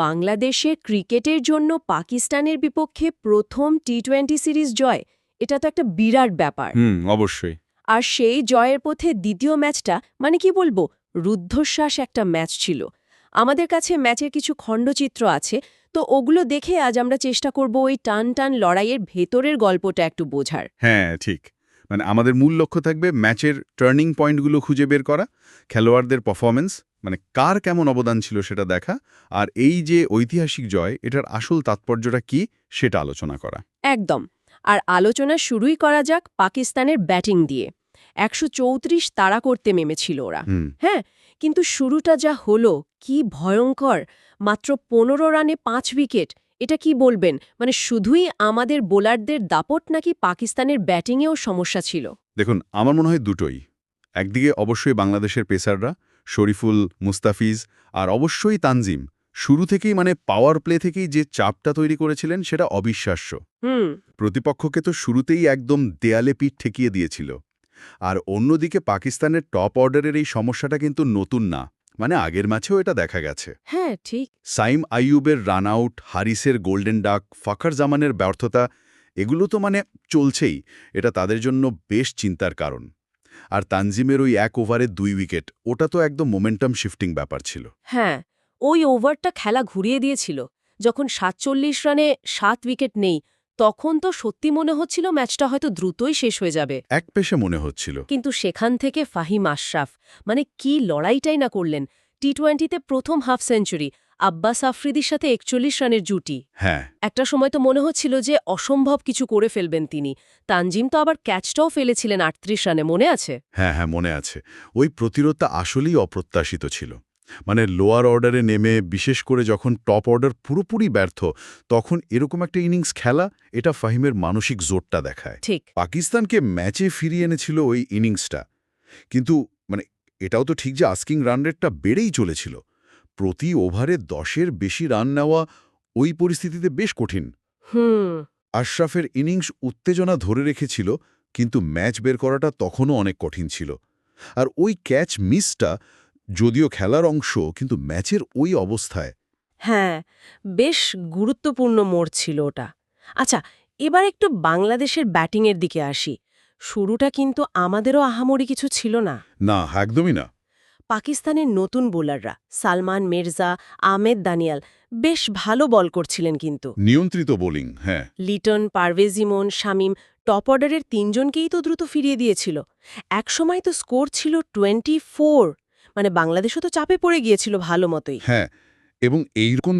বাংলাদেশে ক্রিকেটের জন্য পাকিস্তানের বিপক্ষে প্রথম টি-20 সিরিজ জয়, এটা তো একটা বিরাট ব্যাপার। অবশ্যই। আর সেই জয়ের পথে দ্বিতীয় ম্যাচটা কি বলবো, রুদ্ধশ্বাস একটা ম্যাচ ছিল। আমাদের কাছে ম্যাচের কিছু খণ্ডচিত্র আছে, তো ওগুলো দেখে আজ আমরা চেষ্টা করব ওই টান টান লড়াইয়ের ভেতরের গল্পটা একটু বোঝার। হ্যাঁ, ঠিক। মানে আমাদের মূল লক্ষ্য থাকবে ম্যাচের টার্নিং পয়েন্টগুলো খুঁজে বের করা, খেলোয়াড়দের পারফরম্যান্স, মানে কার কেমন অবদান ছিল সেটা দেখা, আর এই যে ঐতিহাসিক জয়, এটার আসল তাৎপর্যটা কি সেটা আলোচনা করা। একদম। আর আলোচনা শুরুই করা যাক পাকিস্তানের ব্যাটিং দিয়ে। 134 তাড়া করতে নেমেছিল ওরা। হ্যাঁ, কিন্তু শুরুটা যা হলো, কি ভয়ঙ্কর! মাত্র 15 রানে 5 উইকেট। এটা কি বলবেন, মানে শুধুই আমাদের বোলারদের দাপট নাকি পাকিস্তানের ব্যাটিংয়েও সমস্যা ছিল? দেখুন, আমার মনে হয় দুটোই। একদিকে অবশ্যই বাংলাদেশের পেসাররা, শরীফুল, মুস্তাফিজ, আর অবশ্যই তানজিম শুরু থেকেই মানে পাওয়ার প্লে থেকেই যে চাপটা তৈরি করেছিলেন সেটা অবিশ্বাস্য। প্রতিপক্ষকে তো শুরুতেই একদম দেয়ালে পিঠ ঠেকিয়ে দিয়েছিল। আর অন্যদিকে পাকিস্তানের টপ অর্ডারের এই সমস্যাটা কিন্তু নতুন না, মানে আগের ম্যাচেও এটা দেখা গেছে। হ্যাঁ, ঠিক। সাইম আইয়ুবের রান আউট, হারিসের গোল্ডেন ডাক, ফখর জামানের ব্যর্থতা, এগুলো তো মানে চলছেই। এটা তাদের জন্য বেশ চিন্তার কারণ। আর তানজিমের ওই 1 ওভারে 2 উইকেট, ওটা তো একদম মোমেন্টাম শিফটিং ব্যাপার ছিল। হ্যাঁ, ওই ওভারটা খেলা ঘুরিয়ে দিয়েছিল। যখন 47 রানে 7 উইকেট নেই, তখন তো সত্যি মনে হচ্ছিল ম্যাচটা হয়তো দ্রুতই শেষ হয়ে যাবে। এক পেশে মনে হচ্ছিল। কিন্তু সেখান থেকে ফাহিম আশরাফ মানে কি লড়াইটাই না করলেন। টি-20তে প্রথম হাফ সেঞ্চুরি, আব্বাস আফ্রিদির সাথে 41 রানের জুটি। হ্যাঁ, একটা সময় তো মনে হচ্ছিল যে অসম্ভব কিছু করে ফেলবেন তিনি। তানজিম তো আবার ক্যাচটাও ফেলেছিলেন 38 রানে, মনে আছে? হ্যাঁ, মনে আছে। ওই প্রতিরোধটা আসলেই অপ্রত্যাশিত ছিল। মানে লোয়ার অর্ডারে নেমে, বিশেষ করে যখন টপ অর্ডার পুরোপুরি ব্যর্থ, তখন এরকম একটা ইনিংস খেলা, এটা ফাহিমের মানসিক জোরটা দেখায়। ঠিক। পাকিস্তানকে ম্যাচে ফিরিয়ে এনেছিল ওই ইনিংসটা। কিন্তু মানে এটাও তো ঠিক যে আস্কিং রান রেটটা বেড়েই চলেছিল। প্রতি ওভারে 10-এর বেশি রান নেওয়া ওই পরিস্থিতিতে বেশ কঠিন। হুম। আশরাফের ইনিংস উত্তেজনা ধরে রেখেছিল, কিন্তু ম্যাচ বের করাটা তখনও অনেক কঠিন ছিল। আর ওই ক্যাচ মিসটা যদিও খেলার অংশ, কিন্তু ম্যাচের ওই অবস্থায়। হ্যাঁ, বেশ গুরুত্বপূর্ণ মোড় ছিল ওটা। আচ্ছা, এবার একটু বাংলাদেশের ব্যাটিংয়ের দিকে আসি। শুরুটা কিন্তু আমাদেরও আহামরি কিছু ছিল না। না, একদমই না। পাকিস্তানের নতুন বোলাররা সালমান মির্জা, আহমেদ দানিয়াল বেশ ভালো বল করছিলেন কিন্তু। নিয়ন্ত্রিত বোলিং, হ্যাঁ। লিটন, পারভেজ ইমন, শামীম টপ অর্ডারের 3 জনকেই তো দ্রুত ফিরিয়ে দিয়েছিল। একসময় তো স্কোর ছিল 24। মানে বাংলাদেশও তো চাপে পড়ে গিয়েছিল ভালো মতোই। হ্যাঁ, এবং এইরকম